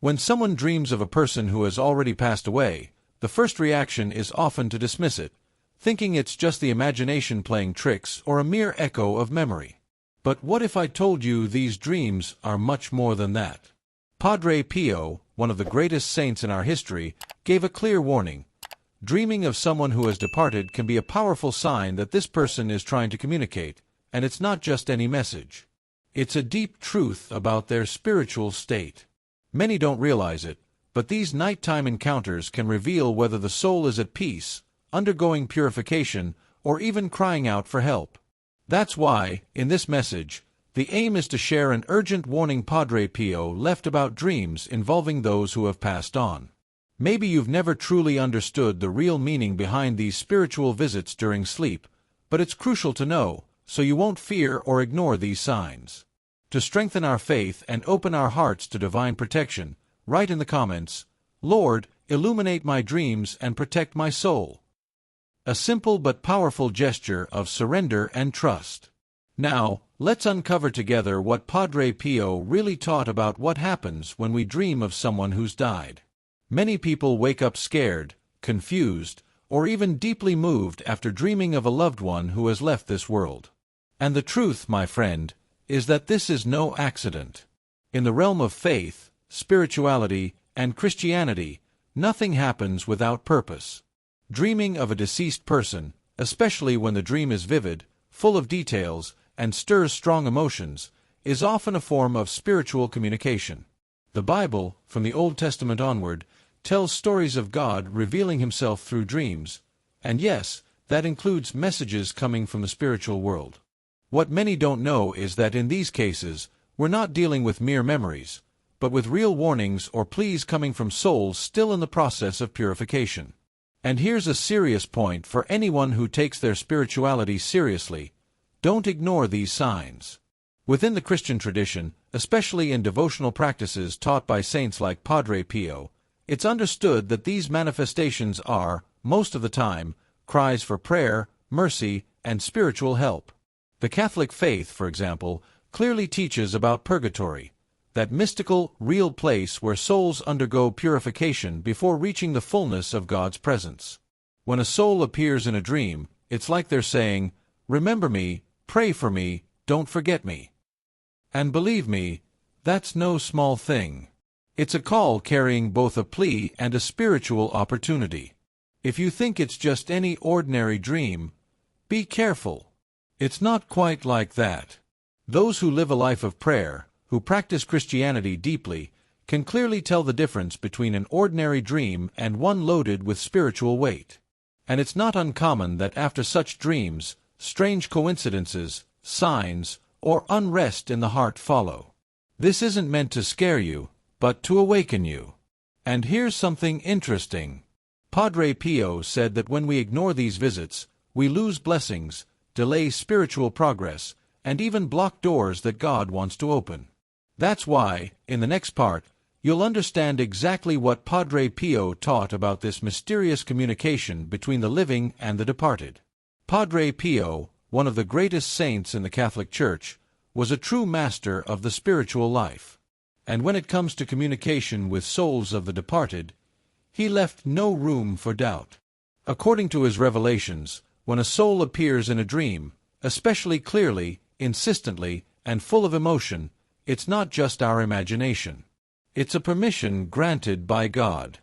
When someone dreams of a person who has already passed away, the first reaction is often to dismiss it, thinking it's just the imagination playing tricks or a mere echo of memory. But what if I told you these dreams are much more than that? Padre Pio, one of the greatest saints in our history, gave a clear warning. Dreaming of someone who has departed can be a powerful sign that this person is trying to communicate, and it's not just any message. It's a deep truth about their spiritual state. Many don't realize it, but these nighttime encounters can reveal whether the soul is at peace, undergoing purification, or even crying out for help. That's why, in this message, the aim is to share an urgent warning Padre Pio left about dreams involving those who have passed on. Maybe you've never truly understood the real meaning behind these spiritual visits during sleep, but it's crucial to know, so you won't fear or ignore these signs. To strengthen our faith and open our hearts to divine protection, write in the comments, "Lord, illuminate my dreams and protect my soul." A simple but powerful gesture of surrender and trust. Now, let's uncover together what Padre Pio really taught about what happens when we dream of someone who's died. Many people wake up scared, confused, or even deeply moved after dreaming of a loved one who has left this world. And the truth, my friend, is that this is no accident. In the realm of faith, spirituality, and Christianity, nothing happens without purpose. Dreaming of a deceased person, especially when the dream is vivid, full of details, and stirs strong emotions, is often a form of spiritual communication. The Bible, from the Old Testament onward, tells stories of God revealing himself through dreams, and yes, that includes messages coming from the spiritual world. What many don't know is that in these cases, we're not dealing with mere memories, but with real warnings or pleas coming from souls still in the process of purification. And here's a serious point for anyone who takes their spirituality seriously: don't ignore these signs. Within the Christian tradition, especially in devotional practices taught by saints like Padre Pio, it's understood that these manifestations are, most of the time, cries for prayer, mercy, and spiritual help. The Catholic faith, for example, clearly teaches about purgatory, that mystical, real place where souls undergo purification before reaching the fullness of God's presence. When a soul appears in a dream, it's like they're saying, "Remember me, pray for me, don't forget me." And believe me, that's no small thing. It's a call carrying both a plea and a spiritual opportunity. If you think it's just any ordinary dream, be careful. It's not quite like that. Those who live a life of prayer, who practice Christianity deeply, can clearly tell the difference between an ordinary dream and one loaded with spiritual weight. And it's not uncommon that after such dreams, strange coincidences, signs, or unrest in the heart follow. This isn't meant to scare you, but to awaken you. And here's something interesting. Padre Pio said that when we ignore these visits, we lose blessings, delay spiritual progress, and even block doors that God wants to open. That's why, in the next part, you'll understand exactly what Padre Pio taught about this mysterious communication between the living and the departed. Padre Pio, one of the greatest saints in the Catholic Church, was a true master of the spiritual life. And when it comes to communication with souls of the departed, he left no room for doubt. According to his revelations, when a soul appears in a dream, especially clearly, insistently, and full of emotion, it's not just our imagination. It's a permission granted by God.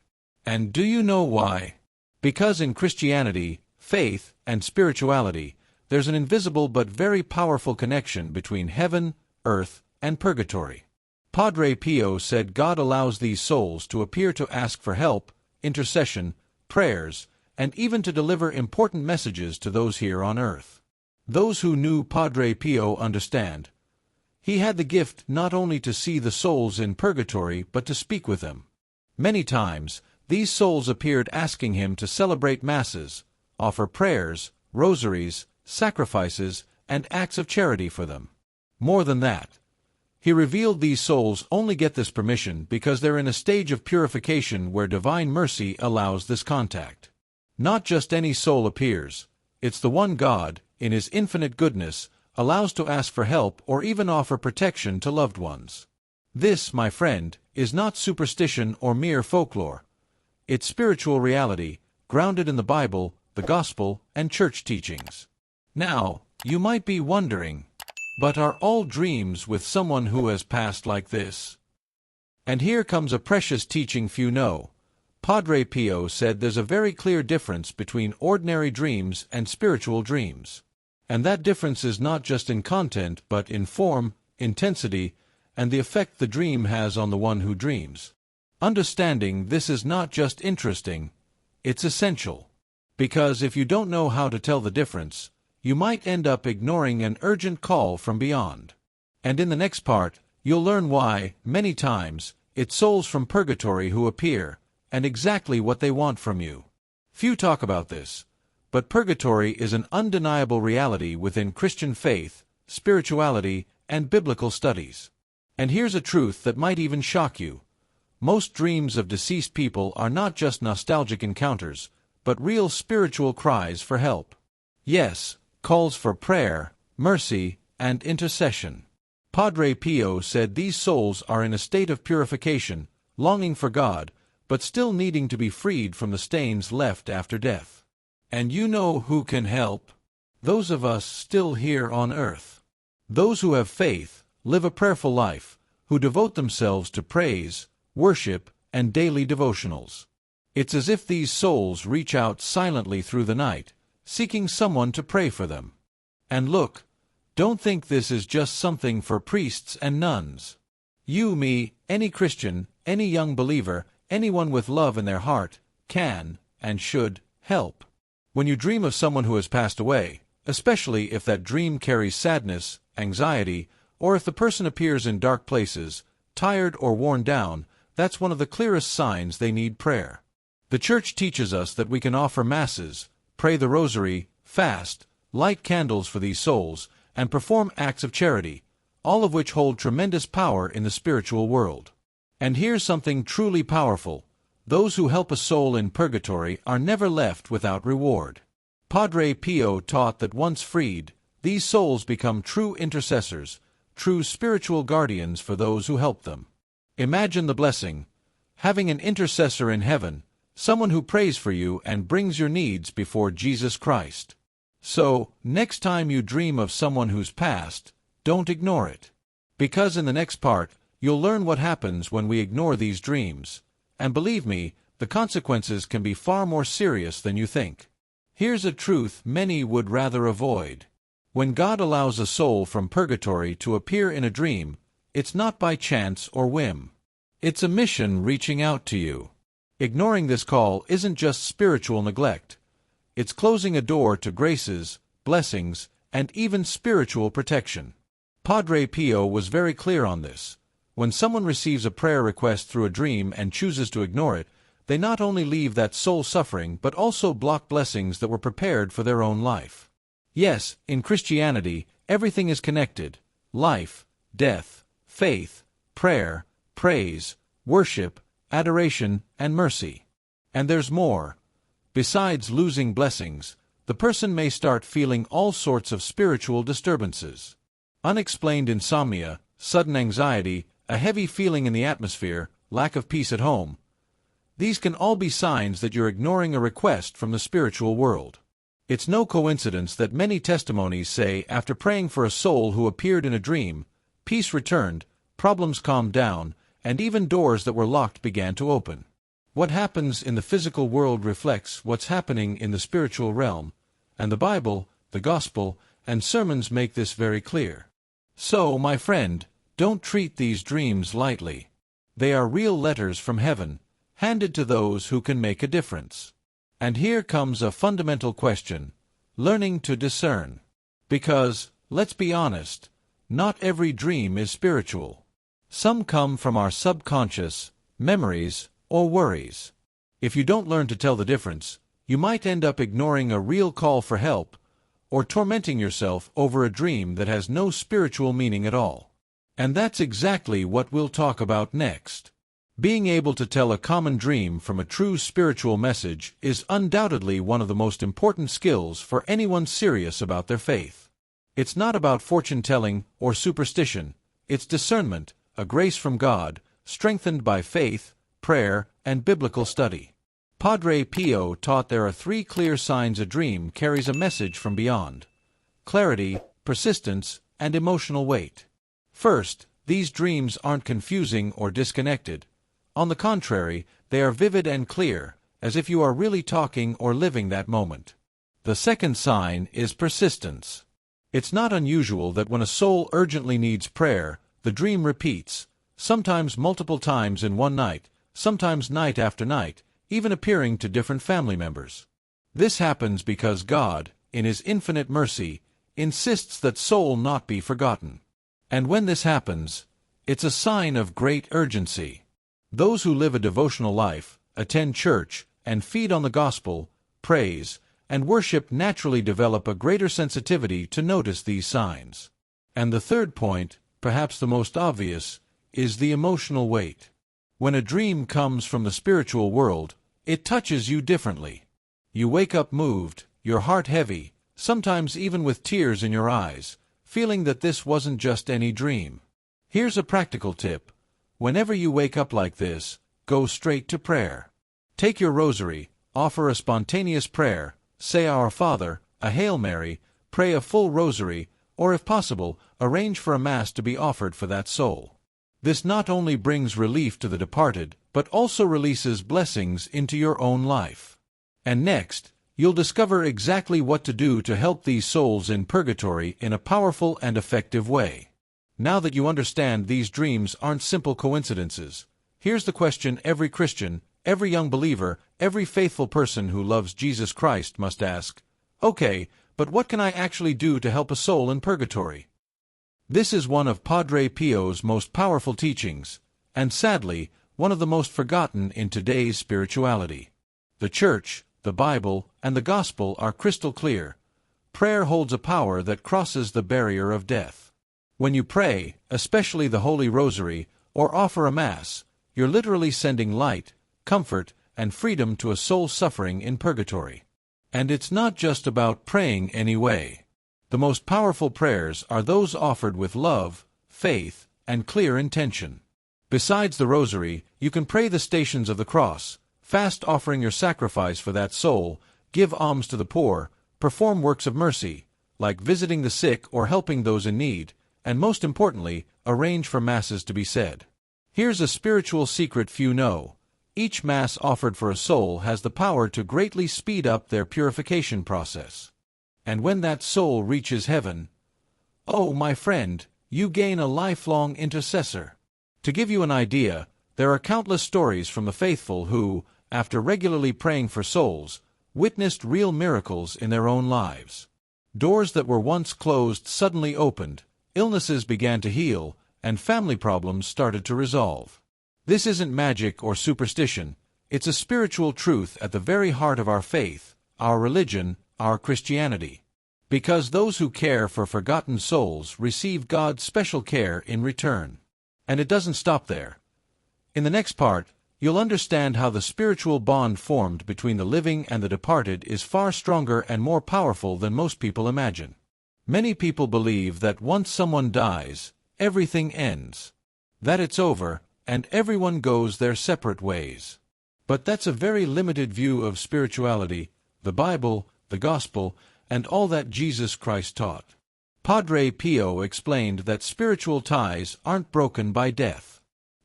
And do you know why? Because in Christianity, faith, and spirituality, there's an invisible but very powerful connection between heaven, earth, and purgatory. Padre Pio said God allows these souls to appear to ask for help, intercession, prayers, and even to deliver important messages to those here on earth. Those who knew Padre Pio understand. He had the gift not only to see the souls in purgatory but to speak with them. Many times, these souls appeared asking him to celebrate masses, offer prayers, rosaries, sacrifices, and acts of charity for them. More than that, he revealed these souls only get this permission because they're in a stage of purification where divine mercy allows this contact. Not just any soul appears, it's the one God, in his infinite goodness, allows to ask for help or even offer protection to loved ones. This, my friend, is not superstition or mere folklore. It's spiritual reality, grounded in the Bible, the Gospel, and church teachings. Now, you might be wondering, but are all dreams with someone who has passed like this? And here comes a precious teaching few know. Padre Pio said there's a very clear difference between ordinary dreams and spiritual dreams. And that difference is not just in content but in form, intensity, and the effect the dream has on the one who dreams. Understanding this is not just interesting, it's essential. Because if you don't know how to tell the difference, you might end up ignoring an urgent call from beyond. And in the next part, you'll learn why, many times, it's souls from purgatory who appear, and exactly what they want from you. Few talk about this, but purgatory is an undeniable reality within Christian faith, spirituality, and biblical studies. And here's a truth that might even shock you. Most dreams of deceased people are not just nostalgic encounters, but real spiritual cries for help. Yes, calls for prayer, mercy, and intercession. Padre Pio said these souls are in a state of purification, longing for God, but still needing to be freed from the stains left after death. And you know who can help? Those of us still here on earth. Those who have faith, live a prayerful life, who devote themselves to praise, worship, and daily devotionals. It's as if these souls reach out silently through the night, seeking someone to pray for them. And look, don't think this is just something for priests and nuns. You, me, any Christian, any young believer, anyone with love in their heart, can, and should, help. When you dream of someone who has passed away, especially if that dream carries sadness, anxiety, or if the person appears in dark places, tired or worn down, that's one of the clearest signs they need prayer. The Church teaches us that we can offer masses, pray the rosary, fast, light candles for these souls, and perform acts of charity, all of which hold tremendous power in the spiritual world. And here's something truly powerful. Those who help a soul in purgatory are never left without reward. Padre Pio taught that once freed, these souls become true intercessors, true spiritual guardians for those who help them. Imagine the blessing, having an intercessor in heaven, someone who prays for you and brings your needs before Jesus Christ. So, next time you dream of someone who's passed, don't ignore it. Because in the next part, you'll learn what happens when we ignore these dreams. And believe me, the consequences can be far more serious than you think. Here's a truth many would rather avoid. When God allows a soul from purgatory to appear in a dream, it's not by chance or whim. It's a mission reaching out to you. Ignoring this call isn't just spiritual neglect. It's closing a door to graces, blessings, and even spiritual protection. Padre Pio was very clear on this. When someone receives a prayer request through a dream and chooses to ignore it, they not only leave that soul suffering but also block blessings that were prepared for their own life. Yes, in Christianity, everything is connected: life, death, faith, prayer, praise, worship, adoration, and mercy. And there's more. Besides losing blessings, the person may start feeling all sorts of spiritual disturbances. Unexplained insomnia, sudden anxiety, a heavy feeling in the atmosphere, lack of peace at home. These can all be signs that you're ignoring a request from the spiritual world. It's no coincidence that many testimonies say after praying for a soul who appeared in a dream, peace returned, problems calmed down, and even doors that were locked began to open. What happens in the physical world reflects what's happening in the spiritual realm, and the Bible, the Gospel, and sermons make this very clear. So, my friend, don't treat these dreams lightly. They are real letters from heaven, handed to those who can make a difference. And here comes a fundamental question: learning to discern. Because, let's be honest, not every dream is spiritual. Some come from our subconscious, memories, or worries. If you don't learn to tell the difference, you might end up ignoring a real call for help, or tormenting yourself over a dream that has no spiritual meaning at all. And that's exactly what we'll talk about next. Being able to tell a common dream from a true spiritual message is undoubtedly one of the most important skills for anyone serious about their faith. It's not about fortune-telling or superstition. It's discernment, a grace from God, strengthened by faith, prayer, and biblical study. Padre Pio taught there are 3 clear signs a dream carries a message from beyond: clarity, persistence, and emotional weight. First, these dreams aren't confusing or disconnected. On the contrary, they are vivid and clear, as if you are really talking or living that moment. The second sign is persistence. It's not unusual that when a soul urgently needs prayer, the dream repeats, sometimes multiple times in one night, sometimes night after night, even appearing to different family members. This happens because God, in His infinite mercy, insists that soul not be forgotten. And when this happens, it's a sign of great urgency. Those who live a devotional life, attend church, and feed on the gospel, praise, and worship naturally develop a greater sensitivity to notice these signs. And the third point, perhaps the most obvious, is the emotional weight. When a dream comes from the spiritual world, it touches you differently. You wake up moved, your heart heavy, sometimes even with tears in your eyes, feeling that this wasn't just any dream. Here's a practical tip. Whenever you wake up like this, go straight to prayer. Take your rosary, offer a spontaneous prayer, say Our Father, a Hail Mary, pray a full rosary, or if possible, arrange for a Mass to be offered for that soul. This not only brings relief to the departed, but also releases blessings into your own life. And next, you'll discover exactly what to do to help these souls in purgatory in a powerful and effective way. Now that you understand these dreams aren't simple coincidences, here's the question every Christian, every young believer, every faithful person who loves Jesus Christ must ask: okay, but what can I actually do to help a soul in purgatory? This is one of Padre Pio's most powerful teachings, and sadly, one of the most forgotten in today's spirituality. The Church, the Bible, and the Gospel are crystal clear. Prayer holds a power that crosses the barrier of death. When you pray, especially the Holy Rosary, or offer a Mass, you're literally sending light, comfort, and freedom to a soul suffering in purgatory. And it's not just about praying anyway. The most powerful prayers are those offered with love, faith, and clear intention. Besides the Rosary, you can pray the Stations of the Cross, fast offering your sacrifice for that soul, give alms to the poor, perform works of mercy, like visiting the sick or helping those in need, and most importantly, arrange for Masses to be said. Here's a spiritual secret few know. Each Mass offered for a soul has the power to greatly speed up their purification process. And when that soul reaches heaven, oh, my friend, you gain a lifelong intercessor. To give you an idea, there are countless stories from the faithful who, after regularly praying for souls, witnessed real miracles in their own lives. Doors that were once closed suddenly opened, illnesses began to heal, and family problems started to resolve. This isn't magic or superstition, it's a spiritual truth at the very heart of our faith, our religion, our Christianity. Because those who care for forgotten souls receive God's special care in return. And it doesn't stop there. In the next part, you'll understand how the spiritual bond formed between the living and the departed is far stronger and more powerful than most people imagine. Many people believe that once someone dies, everything ends, that it's over, and everyone goes their separate ways. But that's a very limited view of spirituality, the Bible, the Gospel, and all that Jesus Christ taught. Padre Pio explained that spiritual ties aren't broken by death.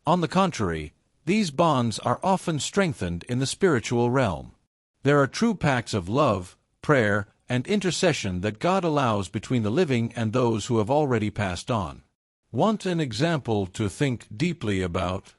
On the contrary, these bonds are often strengthened in the spiritual realm. There are true pacts of love, prayer, and intercession that God allows between the living and those who have already passed on. Want an example to think deeply about?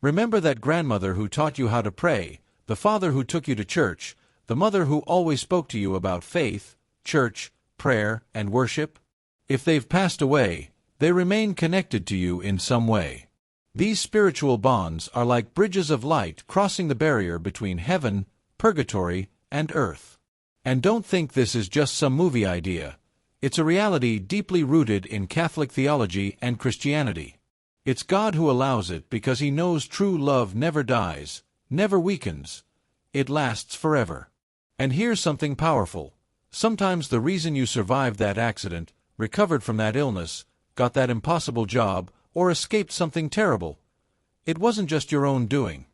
Remember that grandmother who taught you how to pray, the father who took you to church, the mother who always spoke to you about faith, church, prayer, and worship? If they've passed away, they remain connected to you in some way. These spiritual bonds are like bridges of light crossing the barrier between heaven, purgatory, and earth. And don't think this is just some movie idea. It's a reality deeply rooted in Catholic theology and Christianity. It's God who allows it because He knows true love never dies, never weakens. It lasts forever. And here's something powerful. Sometimes the reason you survived that accident, recovered from that illness, got that impossible job, or escaped something terrible, it wasn't just your own doing.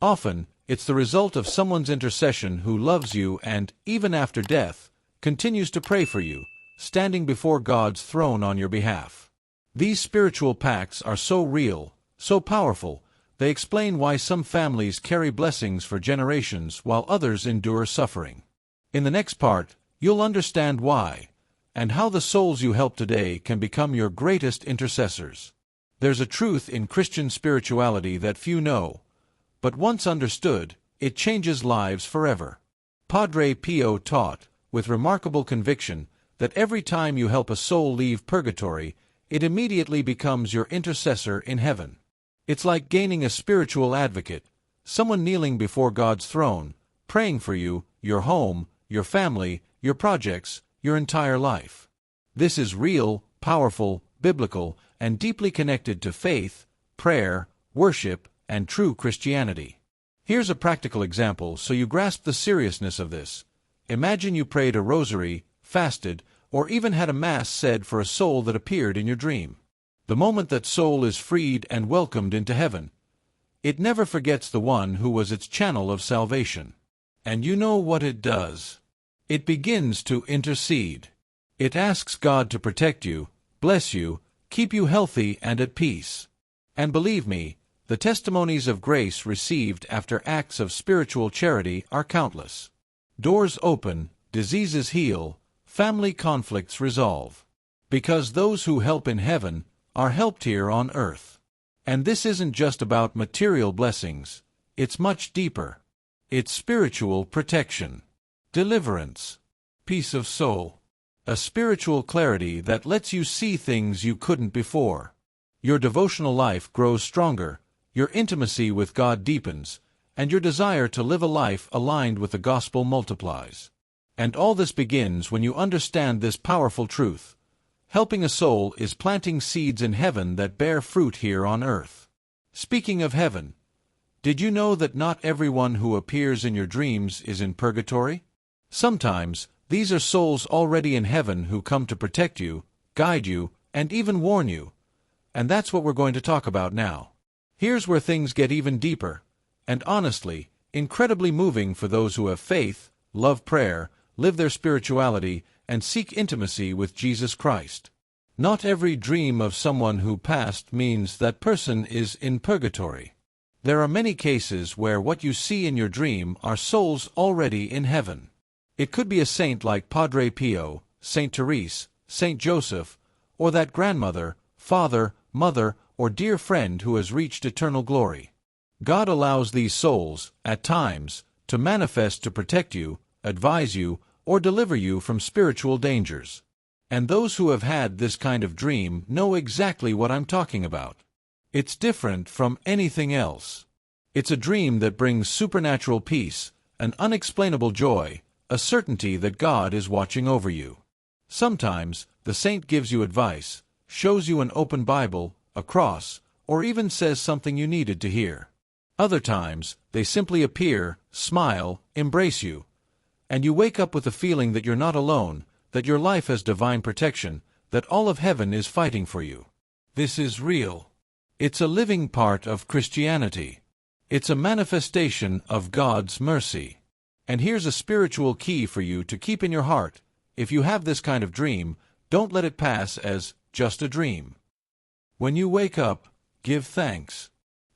Often, it's the result of someone's intercession who loves you and, even after death, continues to pray for you, standing before God's throne on your behalf. These spiritual pacts are so real, so powerful, they explain why some families carry blessings for generations while others endure suffering. In the next part, you'll understand why, and how the souls you help today can become your greatest intercessors. There's a truth in Christian spirituality that few know, but once understood, it changes lives forever. Padre Pio taught, with remarkable conviction, that every time you help a soul leave purgatory, it immediately becomes your intercessor in heaven. It's like gaining a spiritual advocate, someone kneeling before God's throne, praying for you, your home, your family, your projects, your entire life. This is real, powerful, biblical, and deeply connected to faith, prayer, worship, and true Christianity. Here's a practical example so you grasp the seriousness of this. Imagine you prayed a rosary, fasted, or even had a mass said for a soul that appeared in your dream. The moment that soul is freed and welcomed into heaven, it never forgets the one who was its channel of salvation. And you know what it does. It begins to intercede. It asks God to protect you, bless you, keep you healthy and at peace. And believe me, the testimonies of grace received after acts of spiritual charity are countless. Doors open, diseases heal, family conflicts resolve. Because those who help in heaven are helped here on earth. And this isn't just about material blessings, it's much deeper. It's spiritual protection, deliverance, peace of soul, a spiritual clarity that lets you see things you couldn't before. Your devotional life grows stronger, your intimacy with God deepens, and your desire to live a life aligned with the gospel multiplies. And all this begins when you understand this powerful truth. Helping a soul is planting seeds in heaven that bear fruit here on earth. Speaking of heaven, did you know that not everyone who appears in your dreams is in purgatory? Sometimes, these are souls already in heaven who come to protect you, guide you, and even warn you. And that's what we're going to talk about now. Here's where things get even deeper, and honestly, incredibly moving for those who have faith, love prayer, live their spirituality, and seek intimacy with Jesus Christ. Not every dream of someone who passed means that person is in purgatory. There are many cases where what you see in your dream are souls already in heaven. It could be a saint like Padre Pio, Saint Therese, Saint Joseph, or that grandmother, father, mother, or dear friend who has reached eternal glory. God allows these souls, at times, to manifest to protect you, advise you, or deliver you from spiritual dangers. And those who have had this kind of dream know exactly what I'm talking about. It's different from anything else. It's a dream that brings supernatural peace, an unexplainable joy, a certainty that God is watching over you. Sometimes, the saint gives you advice, shows you an open Bible, a cross, or even says something you needed to hear. Other times, they simply appear, smile, embrace you, and you wake up with the feeling that you're not alone, that your life has divine protection, that all of heaven is fighting for you. This is real. It's a living part of Christianity. It's a manifestation of God's mercy. And here's a spiritual key for you to keep in your heart. If you have this kind of dream, don't let it pass as just a dream. When you wake up, give thanks.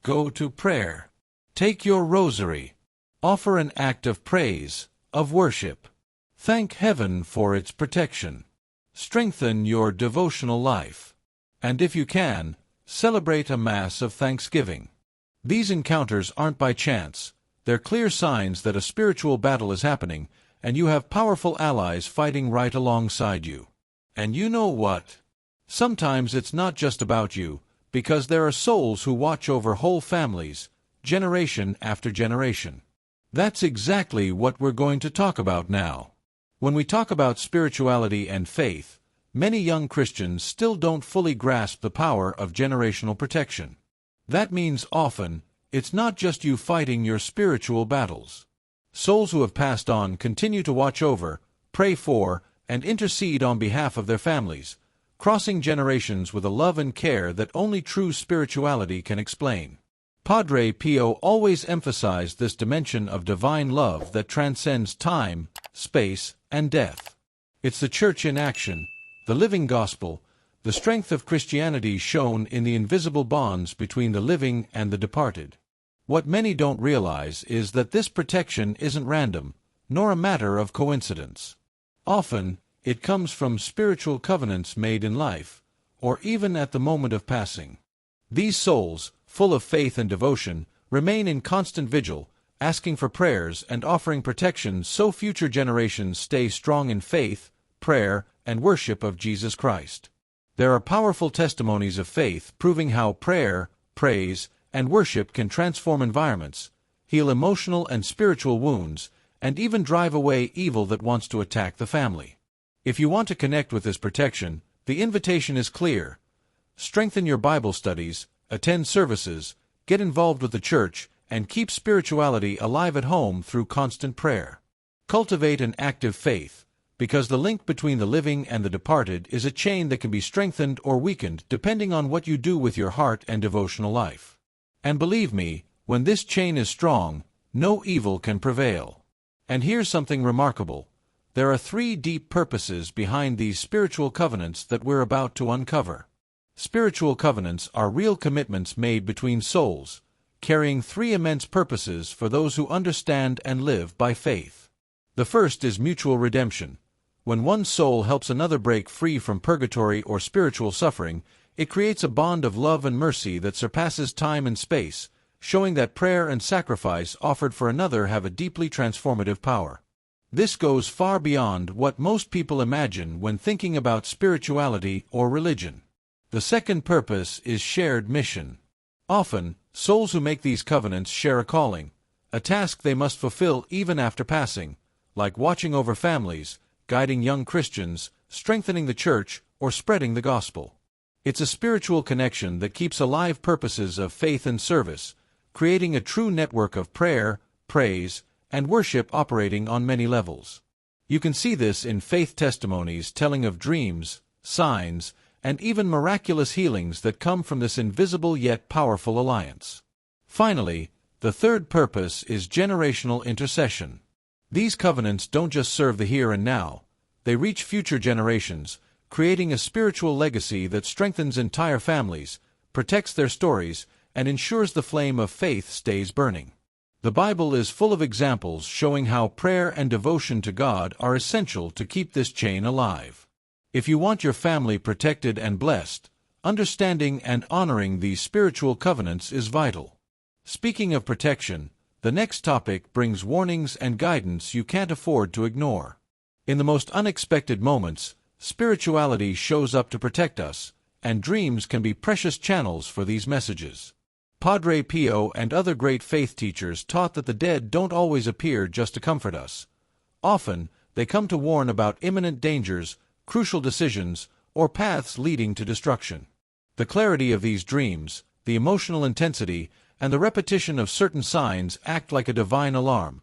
Go to prayer. Take your rosary. Offer an act of praise, of worship. Thank heaven for its protection. Strengthen your devotional life. And if you can, celebrate a Mass of thanksgiving. These encounters aren't by chance. They're clear signs that a spiritual battle is happening, and you have powerful allies fighting right alongside you. And you know what? Sometimes it's not just about you, because there are souls who watch over whole families, generation after generation. That's exactly what we're going to talk about now. When we talk about spirituality and faith, many young Christians still don't fully grasp the power of generational protection. That means often, it's not just you fighting your spiritual battles. Souls who have passed on continue to watch over, pray for, and intercede on behalf of their families, crossing generations with a love and care that only true spirituality can explain. Padre Pio always emphasized this dimension of divine love that transcends time, space, and death. It's the Church in action, the living gospel, the strength of Christianity shown in the invisible bonds between the living and the departed. What many don't realize is that this protection isn't random, nor a matter of coincidence. Often, it comes from spiritual covenants made in life, or even at the moment of passing. These souls, full of faith and devotion, remain in constant vigil, asking for prayers and offering protection so future generations stay strong in faith, prayer, and worship of Jesus Christ. There are powerful testimonies of faith proving how prayer, praise, and worship can transform environments, heal emotional and spiritual wounds, and even drive away evil that wants to attack the family. If you want to connect with this protection, the invitation is clear. Strengthen your Bible studies, attend services, get involved with the church, and keep spirituality alive at home through constant prayer. Cultivate an active faith, because the link between the living and the departed is a chain that can be strengthened or weakened depending on what you do with your heart and devotional life. And believe me, when this chain is strong, no evil can prevail. And here's something remarkable. There are 3 deep purposes behind these spiritual covenants that we're about to uncover. Spiritual covenants are real commitments made between souls, carrying 3 immense purposes for those who understand and live by faith. The first is mutual redemption. When one soul helps another break free from purgatory or spiritual suffering, it creates a bond of love and mercy that surpasses time and space, showing that prayer and sacrifice offered for another have a deeply transformative power. This goes far beyond what most people imagine when thinking about spirituality or religion. The second purpose is shared mission. Often, souls who make these covenants share a calling, a task they must fulfill even after passing, like watching over families, guiding young Christians, strengthening the church, or spreading the gospel. It's a spiritual connection that keeps alive purposes of faith and service, creating a true network of prayer, praise, and worship operating on many levels. You can see this in faith testimonies telling of dreams, signs, and even miraculous healings that come from this invisible yet powerful alliance. Finally, the third purpose is generational intercession. These covenants don't just serve the here and now, they reach future generations, creating a spiritual legacy that strengthens entire families, protects their stories, and ensures the flame of faith stays burning. The Bible is full of examples showing how prayer and devotion to God are essential to keep this chain alive. If you want your family protected and blessed, understanding and honoring these spiritual covenants is vital. Speaking of protection, the next topic brings warnings and guidance you can't afford to ignore. In the most unexpected moments, spirituality shows up to protect us, and dreams can be precious channels for these messages. Padre Pio and other great faith teachers taught that the dead don't always appear just to comfort us. Often, they come to warn about imminent dangers, crucial decisions, or paths leading to destruction. The clarity of these dreams, the emotional intensity, and the repetition of certain signs act like a divine alarm,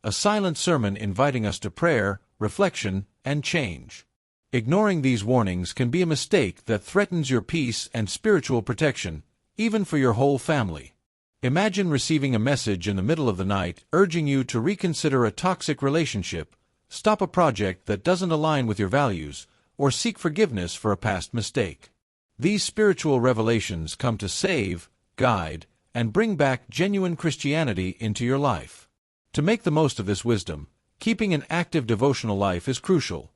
a silent sermon inviting us to prayer, reflection, and change. Ignoring these warnings can be a mistake that threatens your peace and spiritual protection, even for your whole family. Imagine receiving a message in the middle of the night urging you to reconsider a toxic relationship, stop a project that doesn't align with your values, or seek forgiveness for a past mistake. These spiritual revelations come to save, guide, and bring back genuine Christianity into your life. To make the most of this wisdom, keeping an active devotional life is crucial.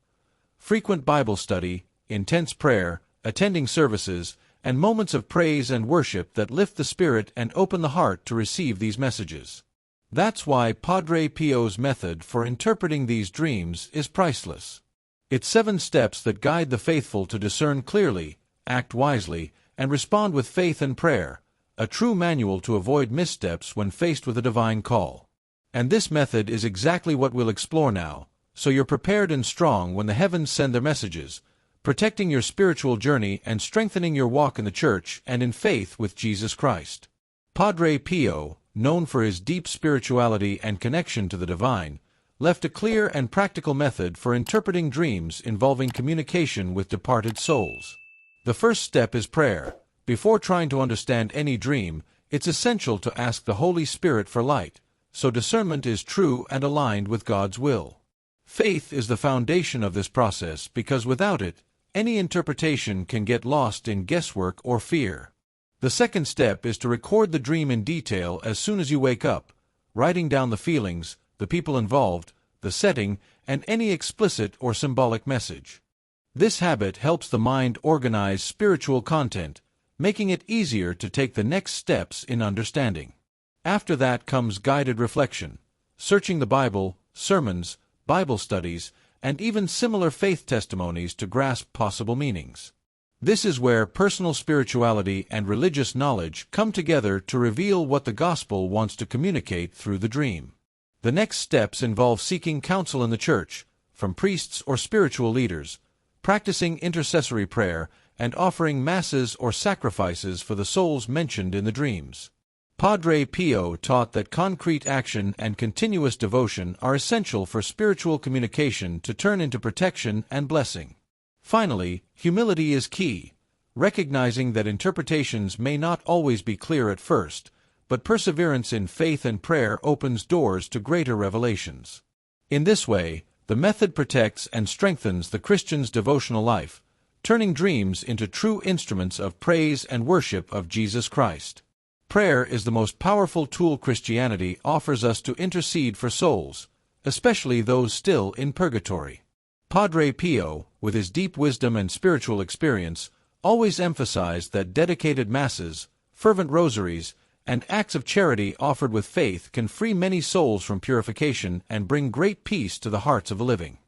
Frequent Bible study, intense prayer, attending services, and moments of praise and worship that lift the spirit and open the heart to receive these messages. That's why Padre Pio's method for interpreting these dreams is priceless. It's 7 steps that guide the faithful to discern clearly, act wisely, and respond with faith and prayer, a true manual to avoid missteps when faced with a divine call. And this method is exactly what we'll explore now, so you're prepared and strong when the heavens send their messages, protecting your spiritual journey and strengthening your walk in the church and in faith with Jesus Christ. Padre Pio, known for his deep spirituality and connection to the divine, left a clear and practical method for interpreting dreams involving communication with departed souls. The first step is prayer. Before trying to understand any dream, it's essential to ask the Holy Spirit for light, so discernment is true and aligned with God's will. Faith is the foundation of this process because without it, any interpretation can get lost in guesswork or fear. The second step is to record the dream in detail as soon as you wake up, writing down the feelings, the people involved, the setting, and any explicit or symbolic message. This habit helps the mind organize spiritual content, making it easier to take the next steps in understanding. After that comes guided reflection, searching the Bible, sermons, Bible studies, and even similar faith testimonies to grasp possible meanings. This is where personal spirituality and religious knowledge come together to reveal what the gospel wants to communicate through the dream. The next steps involve seeking counsel in the church, from priests or spiritual leaders, practicing intercessory prayer, and offering masses or sacrifices for the souls mentioned in the dreams. Padre Pio taught that concrete action and continuous devotion are essential for spiritual communication to turn into protection and blessing. Finally, humility is key, recognizing that interpretations may not always be clear at first, but perseverance in faith and prayer opens doors to greater revelations. In this way, the method protects and strengthens the Christian's devotional life, turning dreams into true instruments of praise and worship of Jesus Christ. Prayer is the most powerful tool Christianity offers us to intercede for souls, especially those still in purgatory. Padre Pio, with his deep wisdom and spiritual experience, always emphasized that dedicated masses, fervent rosaries, and acts of charity offered with faith can free many souls from purification and bring great peace to the hearts of the living.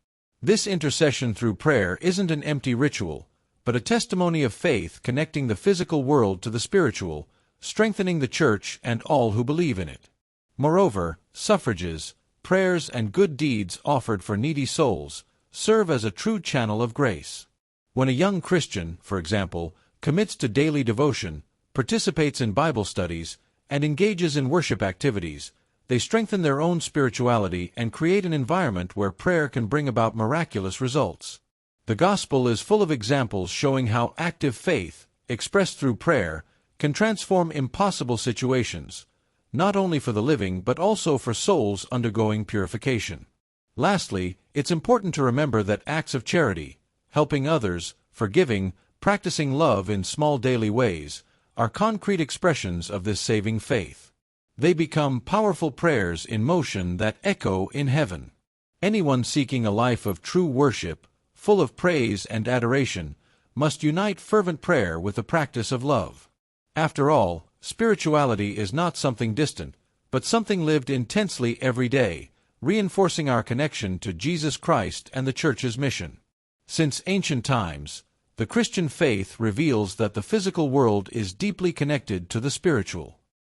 This intercession through prayer isn't an empty ritual, but a testimony of faith connecting the physical world to the spiritual, strengthening the Church and all who believe in it. Moreover, suffrages, prayers, and good deeds offered for needy souls serve as a true channel of grace. When a young Christian, for example, commits to daily devotion, participates in Bible studies, and engages in worship activities, they strengthen their own spirituality and create an environment where prayer can bring about miraculous results. The Gospel is full of examples showing how active faith, expressed through prayer, can transform impossible situations, not only for the living but also for souls undergoing purification. Lastly, it's important to remember that acts of charity, helping others, forgiving, practicing love in small daily ways, are concrete expressions of this saving faith. They become powerful prayers in motion that echo in heaven. Anyone seeking a life of true worship, full of praise and adoration, must unite fervent prayer with the practice of love. After all, spirituality is not something distant, but something lived intensely every day, reinforcing our connection to Jesus Christ and the Church's mission. Since ancient times, the Christian faith reveals that the physical world is deeply connected to the spiritual.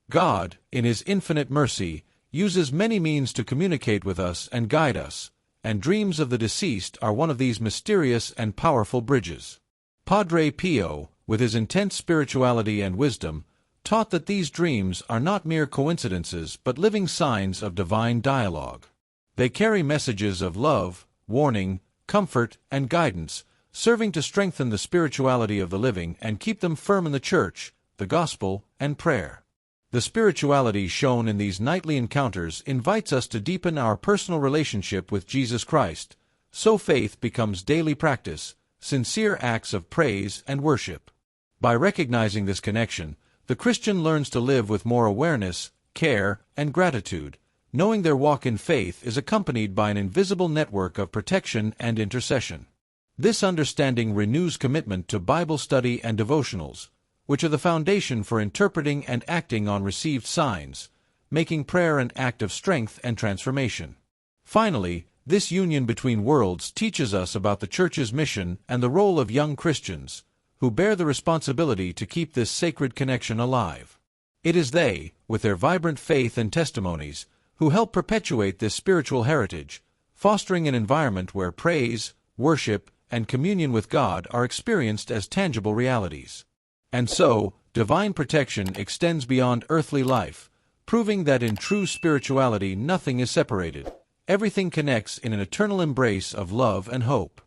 God, in His infinite mercy, uses many means to communicate with us and guide us, and dreams of the deceased are one of these mysterious and powerful bridges. Padre Pio, with his intense spirituality and wisdom, taught that these dreams are not mere coincidences but living signs of divine dialogue. They carry messages of love, warning, comfort, and guidance, serving to strengthen the spirituality of the living and keep them firm in the Church, the Gospel, and prayer. The spirituality shown in these nightly encounters invites us to deepen our personal relationship with Jesus Christ, so faith becomes daily practice, sincere acts of praise and worship. By recognizing this connection, the Christian learns to live with more awareness, care, and gratitude, knowing their walk in faith is accompanied by an invisible network of protection and intercession. This understanding renews commitment to Bible study and devotionals, which are the foundation for interpreting and acting on received signs, making prayer an act of strength and transformation. Finally, this union between worlds teaches us about the Church's mission and the role of young Christians, who bear the responsibility to keep this sacred connection alive. It is they, with their vibrant faith and testimonies, who help perpetuate this spiritual heritage, fostering an environment where praise, worship, and communion with God are experienced as tangible realities. And so, divine protection extends beyond earthly life, proving that in true spirituality nothing is separated. Everything connects in an eternal embrace of love and hope.